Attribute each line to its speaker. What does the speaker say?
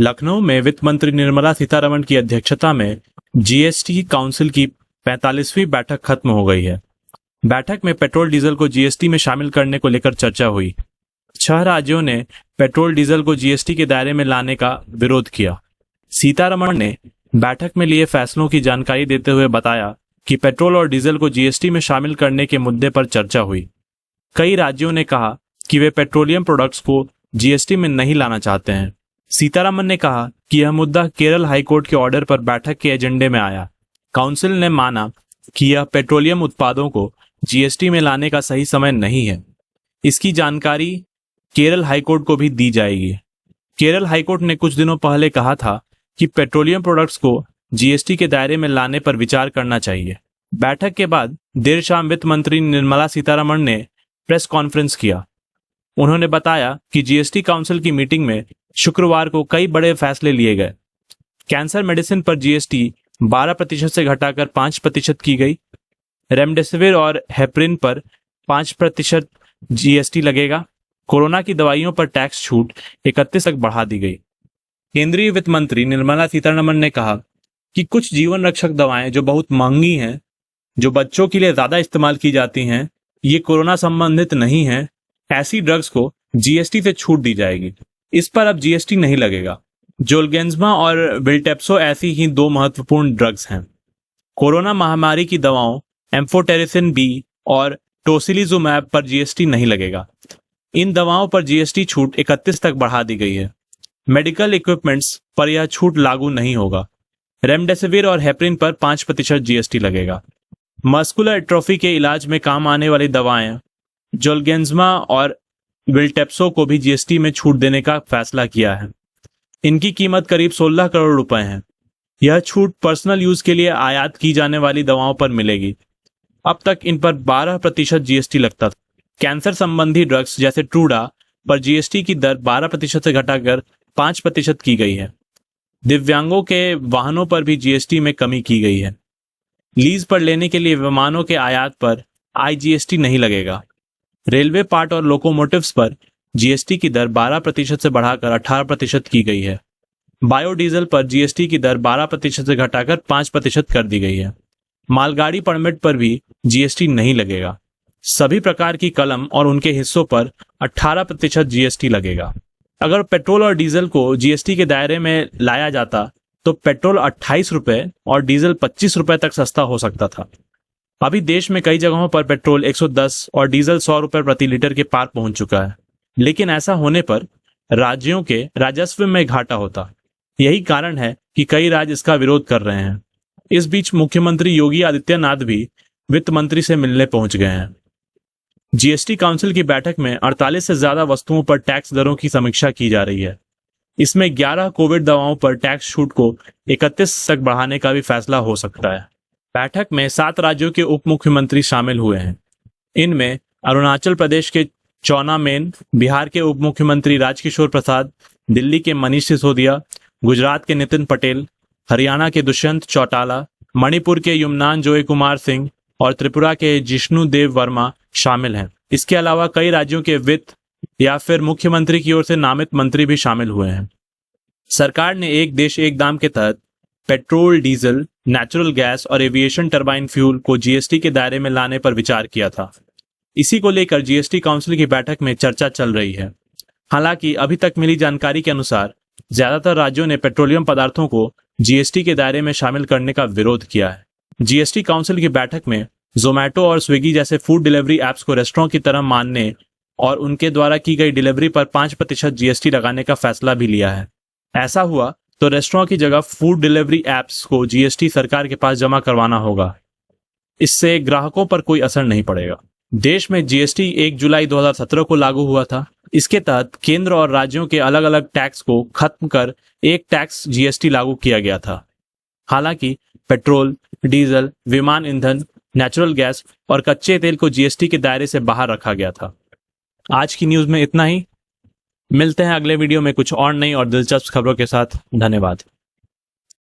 Speaker 1: लखनऊ में वित्त मंत्री निर्मला सीतारमण की अध्यक्षता में जीएसटी काउंसिल की 45वीं बैठक खत्म हो गई है। बैठक में पेट्रोल डीजल को जीएसटी में शामिल करने को लेकर चर्चा हुई। 6 राज्यों ने पेट्रोल डीजल को जीएसटी के दायरे में लाने का विरोध किया। सीतारमण ने बैठक में लिए फैसलों की जानकारी देते हुए बताया कि पेट्रोल और डीजल को जीएसटी में शामिल करने के मुद्दे पर चर्चा हुई। कई राज्यों ने कहा कि वे पेट्रोलियम प्रोडक्ट्स को जीएसटी में नहीं लाना चाहते हैं। सीतारमण ने कहा कि यह मुद्दा केरल हाईकोर्ट के ऑर्डर पर बैठक के एजेंडे में आया। काउंसिल ने माना कि यह पेट्रोलियम उत्पादों को जीएसटी में लाने का सही समय नहीं है। इसकी जानकारी केरल हाईकोर्ट को भी दी जाएगी। केरल हाईकोर्ट ने कुछ दिनों पहले कहा था कि पेट्रोलियम प्रोडक्ट्स को जीएसटी के दायरे में लाने पर विचार करना चाहिए। बैठक के बाद देर शाम वित्त मंत्री निर्मला सीतारमण ने प्रेस कॉन्फ्रेंस किया। उन्होंने बताया कि जीएसटी काउंसिल की मीटिंग में शुक्रवार को कई बड़े फैसले लिए गए। कैंसर मेडिसिन पर जीएसटी 12% से घटाकर 5% की गई। रेमडेसिविर और हेपरिन पर 5% जीएसटी लगेगा। कोरोना की दवाइयों पर टैक्स छूट 31 तक बढ़ा दी गई। केंद्रीय वित्त मंत्री निर्मला सीतारमण ने कहा कि कुछ जीवन रक्षक दवाएं जो बहुत महंगी हैं, जो बच्चों के लिए ज्यादा इस्तेमाल की जाती हैं, ये कोरोना संबंधित नहीं हैं। ऐसी ड्रग्स को जीएसटी से छूट दी जाएगी। इस पर अब जीएसटी नहीं लगेगा। जोलगेंज्मा और विल्टेप्सो ऐसी ही 2 महत्वपूर्ण ड्रग्स हैं। कोरोना महामारी की दवाओं एम्फोटेरिसिन बी और टोसिलिजुमैब पर जीएसटी नहीं लगेगा। इन दवाओं पर जीएसटी छूट 31 तक बढ़ा दी गई है। मेडिकल इक्विपमेंट्स पर यह छूट लागू नहीं होगा। रेमडेसिविर और हेपरिन पर 5% जीएसटी लगेगा। मस्कुलर एट्रोफी के इलाज में काम आने वाली दवाएं जोलगेंज्मा और विल्टेप्सो को भी जीएसटी में छूट देने का फैसला किया है। इनकी कीमत करीब 16 करोड़ रुपए है। यह छूट पर्सनल यूज के लिए आयात की जाने वाली दवाओं पर मिलेगी। अब तक इन पर 12% जीएसटी लगता था। कैंसर संबंधी ड्रग्स जैसे ट्रूडा पर जीएसटी की दर 12% से घटाकर 5% की गई है। दिव्यांगों के वाहनों पर भी जीएसटी में कमी की गई है। लीज पर लेने के लिए विमानों के आयात पर आईजीएसटी नहीं लगेगा। रेलवे पार्ट और लोकोमोटिव्स पर जीएसटी की दर 12% से बढ़ाकर 18% की गई है। बायोडीजल पर जीएसटी की दर 12% से घटाकर 5% कर दी गई है। मालगाड़ी परमिट पर भी जीएसटी नहीं लगेगा। सभी प्रकार की कलम और उनके हिस्सों पर 18% जीएसटी लगेगा। अगर पेट्रोल और डीजल को जीएसटी के दायरे में लाया जाता तो पेट्रोल 28 रुपए और डीजल 25 रुपए तक सस्ता हो सकता था। अभी देश में कई जगहों पर पेट्रोल 110 और डीजल 100 रुपए प्रति लीटर के पार पहुंच चुका है। लेकिन ऐसा होने पर राज्यों के राजस्व में घाटा होता। यही कारण है कि कई राज्य इसका विरोध कर रहे हैं। इस बीच मुख्यमंत्री योगी आदित्यनाथ भी वित्त मंत्री से मिलने पहुंच गए हैं। जीएसटी काउंसिल की बैठक में 48 से ज्यादा वस्तुओं पर टैक्स दरों की समीक्षा की जा रही है। इसमें 11 कोविड दवाओं पर टैक्स छूट को 31 तक बढ़ाने का भी फैसला हो सकता है। बैठक में 7 राज्यों के उप मुख्यमंत्री शामिल हुए हैं। इनमें अरुणाचल प्रदेश के चौना मेन, बिहार के उप मुख्यमंत्री राजकिशोर प्रसाद, दिल्ली के मनीष सिसोदिया, गुजरात के नितिन पटेल, हरियाणा के दुष्यंत चौटाला, मणिपुर के युमनान जोय कुमार सिंह और त्रिपुरा के जिष्णु देव वर्मा शामिल हैं। इसके अलावा कई राज्यों के वित्त या फिर मुख्यमंत्री की ओर से नामित मंत्री भी शामिल हुए हैं। सरकार ने एक देश एक दाम के तहत पेट्रोल, डीजल, नेचुरल गैस और एविएशन टरबाइन फ्यूल को जीएसटी के दायरे में लाने पर विचार किया था। इसी को लेकर जीएसटी काउंसिल की बैठक में चर्चा चल रही है। हालांकि अभी तक मिली जानकारी के अनुसार ज्यादातर राज्यों ने पेट्रोलियम पदार्थों को जीएसटी के दायरे में शामिल करने का विरोध किया है। जीएसटी काउंसिल की बैठक में जोमैटो और स्विगी जैसे फूड डिलीवरी एप्स को रेस्टोरेंट की तरह मानने और उनके द्वारा की गई डिलीवरी पर 5% जीएसटी लगाने का फैसला भी लिया है। ऐसा हुआ तो रेस्टोरेंट की जगह फूड डिलीवरी एप्स को जीएसटी सरकार के पास जमा करवाना होगा। इससे ग्राहकों पर कोई असर नहीं पड़ेगा। देश में जीएसटी 1 जुलाई 2017 को लागू हुआ था। इसके तहत केंद्र और राज्यों के अलग अलग टैक्स को खत्म कर एक टैक्स जीएसटी लागू किया गया था। हालांकि पेट्रोल, डीजल, विमान ईंधन, नेचुरल गैस और कच्चे तेल को जीएसटी के दायरे से बाहर रखा गया था। आज की न्यूज में इतना ही। मिलते हैं अगले वीडियो में कुछ और नई और दिलचस्प खबरों के साथ। धन्यवाद।